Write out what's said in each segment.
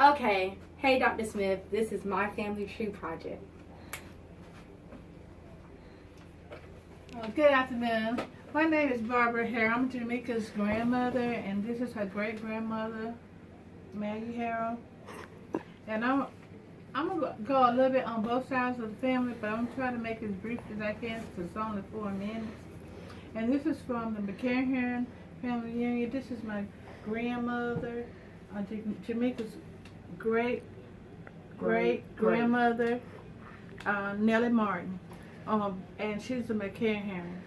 Okay, hey Dr. Smith, this is my family tree project. Good afternoon. My name is Barbara Harrell. I'm Jamaica's grandmother, and this is her great grandmother, Maggie Harrell. And I'm gonna go a little bit on both sides of the family, but I'm gonna try to make it as brief as I can because it's only 4 minutes. And this is from the McCarran family union. This is my grandmother, Jamaica's great grandmother, Nellie Martin. And she's a McCarran.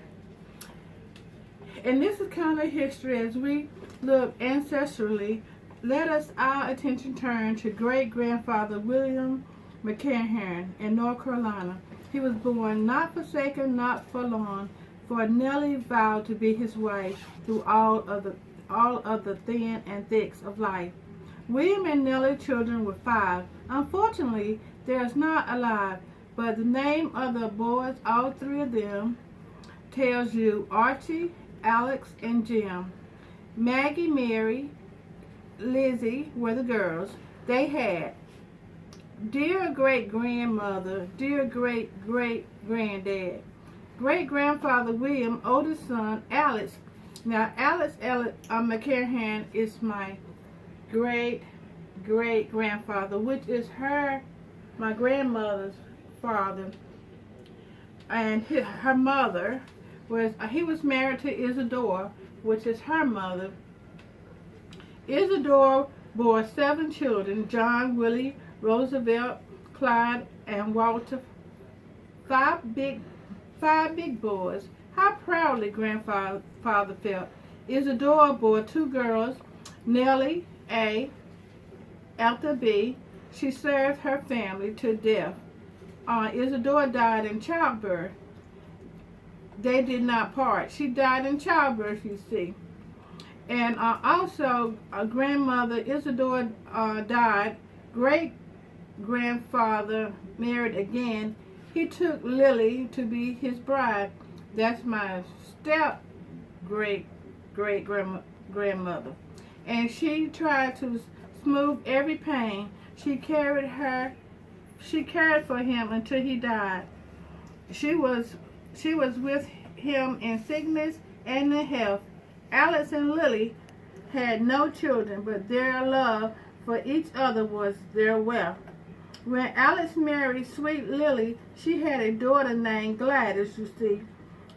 And this is kind of history. As we look ancestrally, let us our attention turn to great-grandfather William McCarran in North Carolina. He was born not forsaken, not forlorn, for Nellie vowed to be his wife through all of the thin and thicks of life. William and Nellie's children were 5. Unfortunately, they are not alive, but the name of the boys, all 3 of them, tells you Archie, Alex, and Jim. Maggie, Mary, Lizzie were the girls. They had dear great-grandmother, dear great-great-granddad, great-grandfather William, oldest son Alex. Now Alex McCarran is my great-great-grandfather, which is my grandmother's father, and her mother he was married to Isadora, which is her mother. Isadora bore 7 children: John, Willie, Roosevelt, Clyde, and Walter. 5 big boys. How proudly grandfather felt. Isadora bore 2 girls, Nellie A. After B. She served her family to death. Isadora died in childbirth. They did not part. She died in childbirth, you see. And also, grandmother Isadora died. Great-grandfather married again. He took Lily to be his bride. That's my step-great-great-grandmother. And she tried to smooth every pain. She cared for him until he died. She was with him in sickness and in health. Alex and Lily had no children, but their love for each other was their wealth. When Alex married sweet Lily, she had a daughter named Gladys, you see,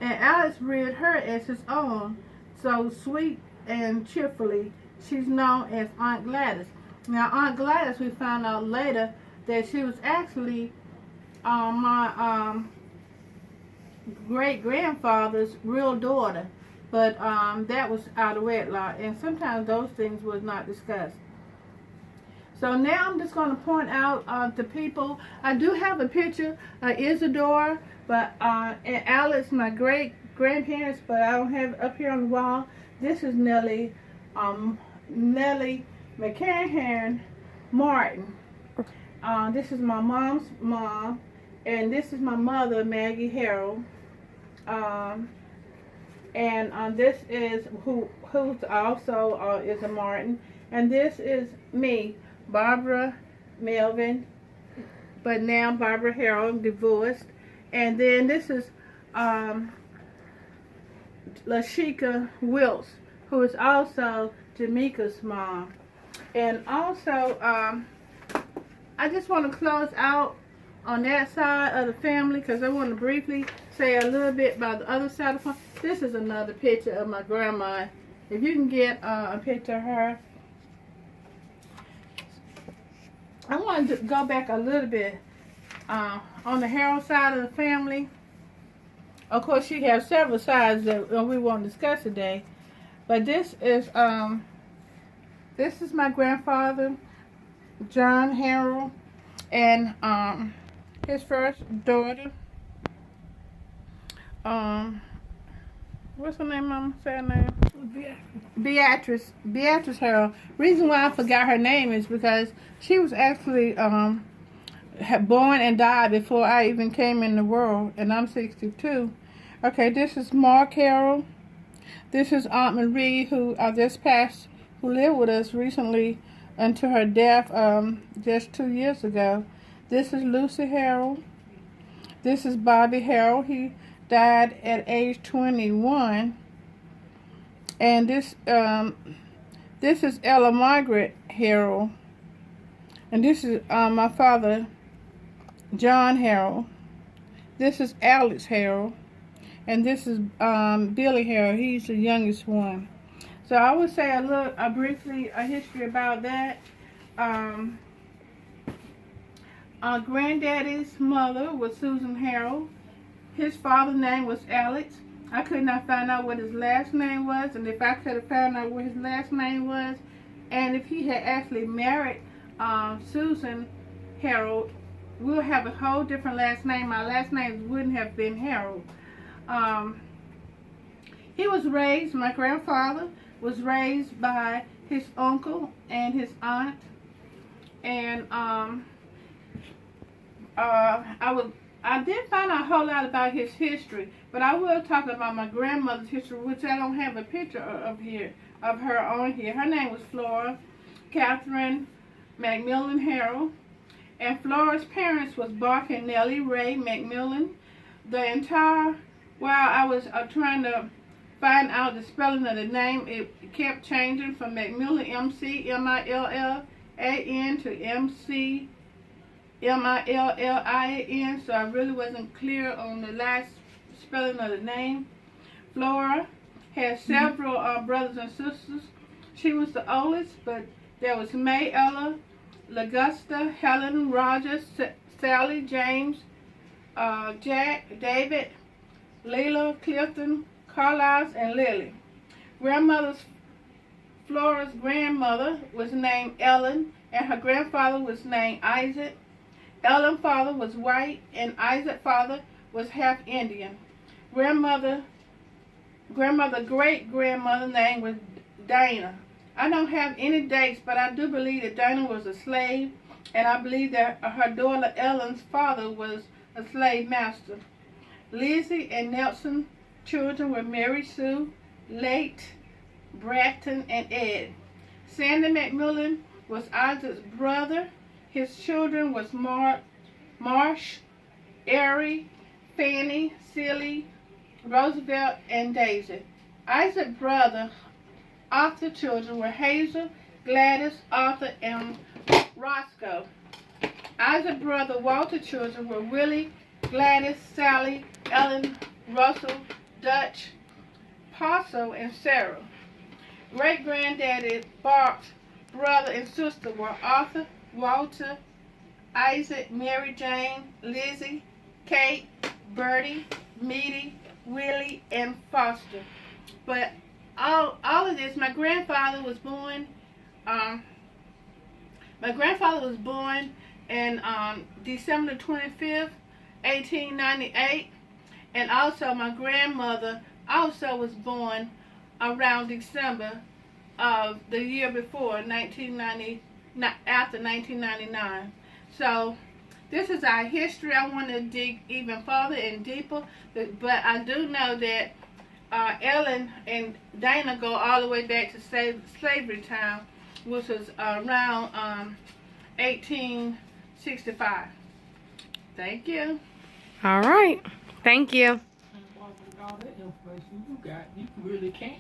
and Alex reared her as his own. So sweet and cheerfully, she's known as Aunt Gladys. Now, Aunt Gladys, we found out later that she was actually my great-grandfather's real daughter, but that was out of wedlock, and sometimes those things was not discussed. So now I'm just going to point out the people. I do have a picture of Isadora, and Alex, my great-grandparents, but I don't have it up here on the wall. This is Nellie McCarran Martin. This is my mom's mom, and this is my mother, Maggie Harrell. This is who's also is a Martin, and this is me, Barbara Melvin, but now Barbara Harrell, divorced. And then this is Lashika Wilkes, who is also Jamaica's mom. And also, I just want to close out on that side of the family because I want to briefly say a little bit about the other side of the family. This is another picture of my grandma. If you can get a picture of her. I want to go back a little bit on the Harrell side of the family. Of course, she has several sides that we won't discuss today. But this is my grandfather, John Harrell, and his first daughter. What's her name, Mama? Say her name. Beatrice Harrell. Reason why I forgot her name is because she was actually born and died before I even came in the world, and I'm 62. Okay, this is Mark Harrell. This is Aunt Marie, who just passed, who lived with us recently, until her death just 2 years ago. This is Lucy Harrell. This is Bobby Harrell. He died at age 21. And this is Ella Margaret Harrell. And this is my father, John Harrell. This is Alex Harrell. And this is Billy Harrell. He's the youngest one. So I would say briefly a history about that. Granddaddy's mother was Susan Harrell. His father's name was Alex. I could not find out what his last name was, and if I could have found out what his last name was, and if he had actually married Susan Harrell, we'll have a whole different last name. My last name wouldn't have been Harrell. My grandfather was raised by his uncle and his aunt, and I didn't find out a whole lot about his history, but I will talk about my grandmother's history, which I don't have a picture of her on here. Her name was Flora Catherine McMillan Harrell, and Flora's parents was Bark and Nellie Ray McMillan. While I was trying to find out the spelling of the name, it kept changing from McMillan, M-C-M-I-L-L-A-N, to M-C-M-I-L-L-I-A-N, so I really wasn't clear on the last spelling of the name. Flora had several brothers and sisters. She was the oldest, but there was May Ella, Lagusta, Helen, Rogers, Sally, James, Jack, David, Leila, Clifton, Carlisle, and Lily. Flora's grandmother was named Ellen, and her grandfather was named Isaac. Ellen's father was white, and Isaac's father was half Indian. Great-grandmother name was Dana. I don't have any dates, but I do believe that Dana was a slave, and I believe that her daughter Ellen's father was a slave master. Lizzie and Nelson children were Mary Sue, Late, Bratton, and Ed. Sandy McMillan was Isaac's brother. His children was Marsh, Ari, Fanny, Silly, Roosevelt, and Daisy. Isaac's brother Arthur children were Hazel, Gladys, Arthur, and Roscoe. Isaac's brother Walter children were Willie, Gladys, Sally, Ellen, Russell, Dutch, Paso, and Sarah. Great-granddaddy Bart's brother and sister were Arthur, Walter, Isaac, Mary Jane, Lizzie, Kate, Bertie, Meadie, Willie, and Foster. But all of this, my grandfather was born in December 25th, 1898, and also my grandmother also was born around December of the year before, after 1999. So this is our history. I want to dig even further and deeper, but I do know that Ellen and Dana go all the way back to slavery time, which was around 1865. Thank you. All right. Thank you. All that information you got, you really can't.